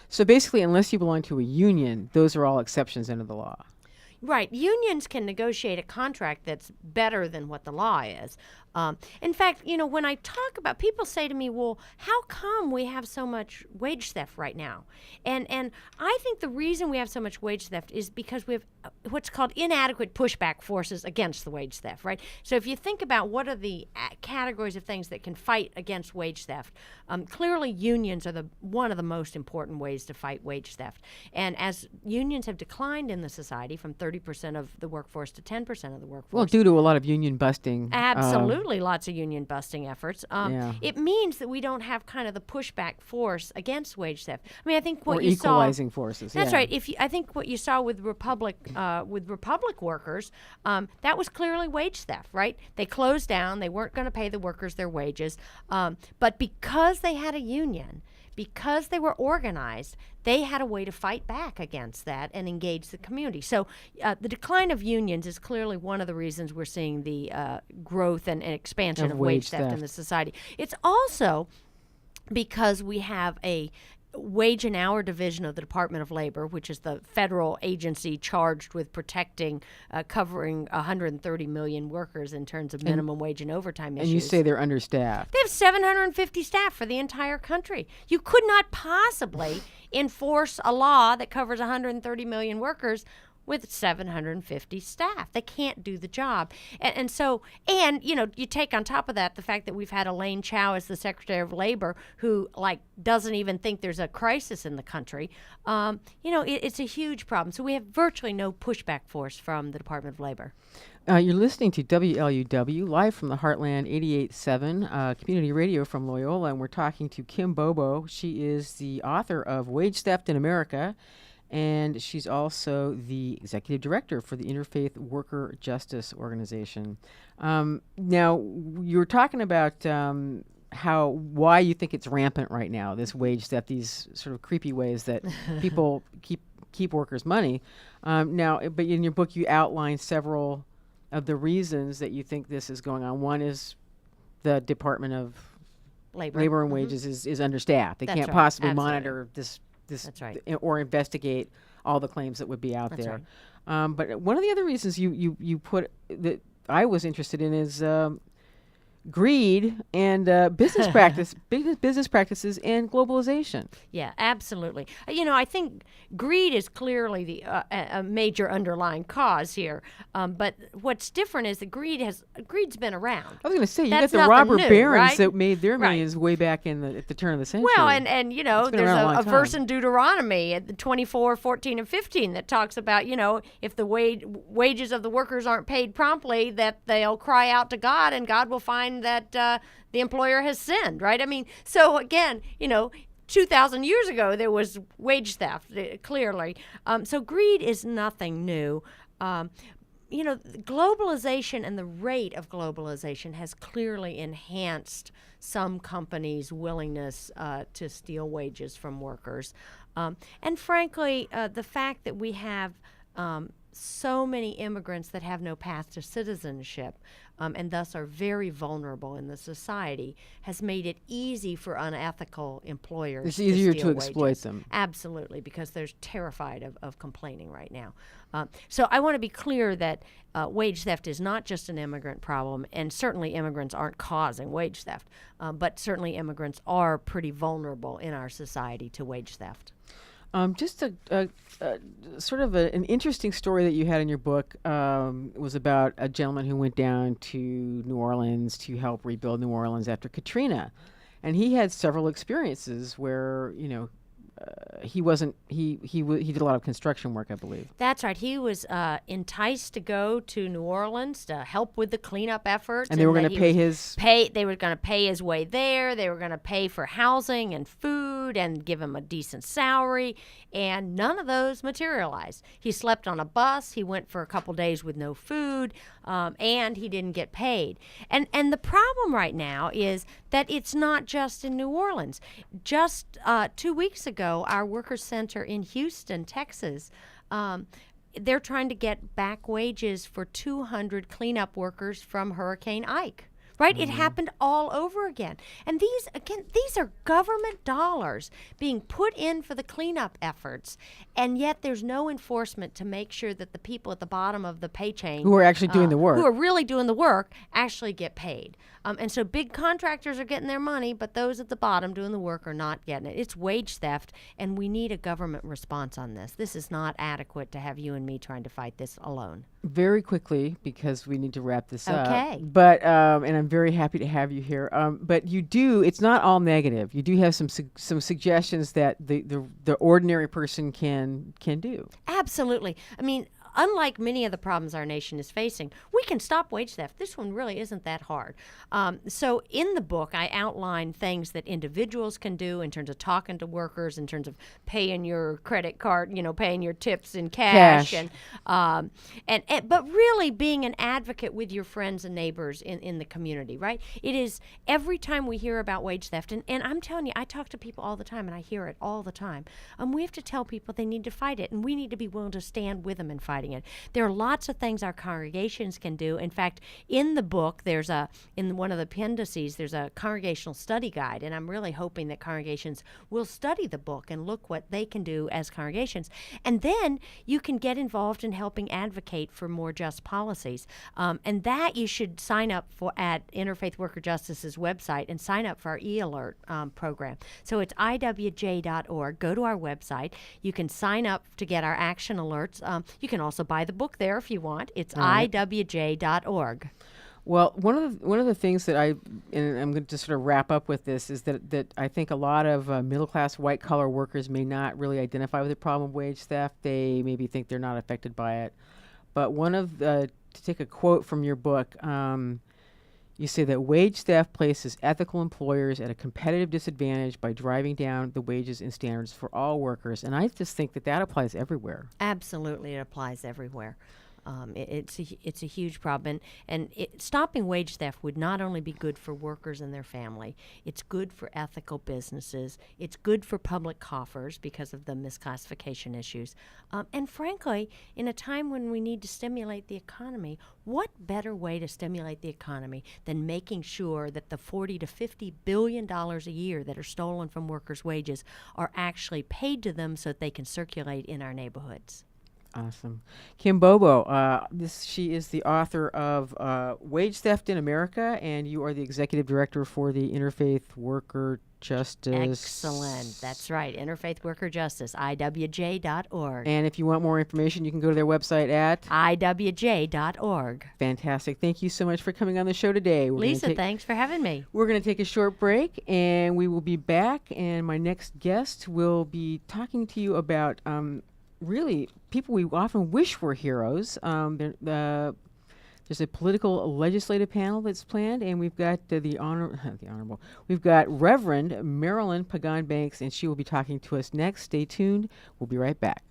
So basically, unless you belong to a union, those are all exceptions under the law. Right. Unions can negotiate a contract that's better than what the law is. In fact, when I talk about, people say to me, well, how come we have so much wage theft right now? And I think the reason we have so much wage theft is because we have what's called inadequate pushback forces against the wage theft, right? So if you think about what are the categories of things that can fight against wage theft, clearly unions are one of the most important ways to fight wage theft. And as unions have declined in the society from 30% of the workforce to 10% of the workforce. Well, due to a lot of union busting. Absolutely, lots of union busting efforts. Yeah. It means that we don't have kind of the pushback force against wage theft. I mean, I think what Or you saw. equalizing forces. That's yeah. right. I think what you saw with Republic workers, that was clearly wage theft, right? They closed down. They weren't going to pay the workers their wages, but because they had a union, because they were organized, they had a way to fight back against that and engage the community. So the decline of unions is clearly one of the reasons we're seeing the growth and expansion of wage theft in the society. It's also because we have a wage and hour division of the Department of Labor, which is the federal agency charged with protecting, covering 130 million workers in terms of minimum wage and overtime issues. And you say they're understaffed. They have 750 staff for the entire country. You could not possibly enforce a law that covers 130 million workers with 750 staff. They can't do the job. And so, you take on top of that the fact that we've had Elaine Chao as the Secretary of Labor who, doesn't even think there's a crisis in the country. It's a huge problem. So we have virtually no pushback force from the Department of Labor. You're listening to WLUW, live from the Heartland 88.7 community radio from Loyola, and we're talking to Kim Bobo. She is the author of Wage Theft in America, and she's also the executive director for the Interfaith Worker Justice Organization. Now, you were talking about why you think it's rampant right now, this wage theft, these sort of creepy ways that people keep workers' money. But in your book, you outline several of the reasons that you think this is going on. One is the Department of Labor and Wages is understaffed. They That's can't right. possibly Absolutely. monitor this That's right. or investigate all the claims that would be out That's there. right. But one of the other reasons you put that I was interested in is greed and business practices and globalization. Yeah, absolutely. I think greed is clearly a major underlying cause here. But what's different is that greed's been around. I was going to say, you That's got the nothing robber new, barons right? that made their Right. millions way back at the turn of the century. Well, and It's been there's around a long a verse time. in Deuteronomy at the 24, 14, and 15 that talks about, if the wages of the workers aren't paid promptly, that they'll cry out to God, and God will find that the employer has sinned, right? I mean, so again, 2,000 years ago, there was wage theft, clearly. So greed is nothing new. Globalization and the rate of globalization has clearly enhanced some companies' willingness to steal wages from workers. And frankly, the fact that we have so many immigrants that have no path to citizenship and thus are very vulnerable in the society has made it easy for unethical employers It's easier to steal exploit wages. them. Absolutely, because they're terrified of complaining right now. So I want to be clear that wage theft is not just an immigrant problem, and certainly immigrants aren't causing wage theft, but certainly immigrants are pretty vulnerable in our society to wage theft. Just a sort of an interesting story that you had in your book was about a gentleman who went down to New Orleans to help rebuild New Orleans after Katrina, and he had several experiences where he did a lot of construction work, I believe. That's right. He was enticed to go to New Orleans to help with the cleanup efforts, And they were going to They were going to pay his way there. They were going to pay for housing and food and give him a decent salary, and none of those materialized. He slept on a bus. He went for a couple days with no food, and he didn't get paid. And the problem right now is that it's not just in New Orleans. Just 2 weeks ago, our Workers Center in Houston, Texas, they're trying to get back wages for 200 cleanup workers from Hurricane Ike. right? It happened all over again. And these are government dollars being put in for the cleanup efforts, and yet there's no enforcement to make sure that the people at the bottom of the pay chain Who are actually doing the work. who are really doing the work actually get paid. And so big contractors are getting their money, but those at the bottom doing the work are not getting it. It's wage theft, and we need a government response on this. This is not adequate to have you and me trying to fight this alone. Very quickly, because we need to wrap this up. Okay. But and I'm very happy to have you here. But it's not all negative. You do have some suggestions that the ordinary person can do. Absolutely. I mean, unlike many of the problems our nation is facing, we can stop wage theft. This one really isn't that hard. So in the book, I outline things that individuals can do in terms of talking to workers, in terms of paying your credit card, paying your tips in cash. But really being an advocate with your friends and neighbors in the community, right? It is every time we hear about wage theft, and I'm telling you, I talk to people all the time, and I hear it all the time. We have to tell people they need to fight it, and we need to be willing to stand with them in fighting it. There are lots of things our congregations can do. In fact, in the book, in one of the appendices, there's a congregational study guide, and I'm really hoping that congregations will study the book and look what they can do as congregations. And then you can get involved in helping advocate for more just policies. And that you should sign up for at Interfaith Worker Justice's website and sign up for our e-alert program. So it's iwj.org. Go to our website. You can sign up to get our action alerts. You can also buy the book there if you want. It's iwj.org. Well, one of the things that I'm going to sort of wrap up with this is that I think a lot of middle class white collar workers may not really identify with the problem of wage theft. They maybe think they're not affected by it. But to take a quote from your book, you say that wage theft places ethical employers at a competitive disadvantage by driving down the wages and standards for all workers. And I just think that applies everywhere. Absolutely, it applies everywhere. It's a huge problem, and stopping wage theft would not only be good for workers and their family. It's good for ethical businesses. It's good for public coffers because of the misclassification issues. And frankly, in a time when we need to stimulate the economy, what better way to stimulate the economy than making sure that the $40 to $50 billion a year that are stolen from workers' wages are actually paid to them so that they can circulate in our neighborhoods? Awesome. Kim Bobo, she is the author of Wage Theft in America, and you are the executive director for the Interfaith Worker Justice. Excellent. That's right. Interfaith Worker Justice, iwj.org. And if you want more information, you can go to their website at iwj.org. Fantastic. Thank you so much for coming on the show today. Lisa, thanks for having me. We're going to take a short break, and we will be back, and my next guest will be talking to you about really people we often wish were heroes. There's a political legislative panel that's planned, and we've got we've got Reverend Marilyn Pagan Banks, and she will be talking to us next. Stay tuned. We'll be right back.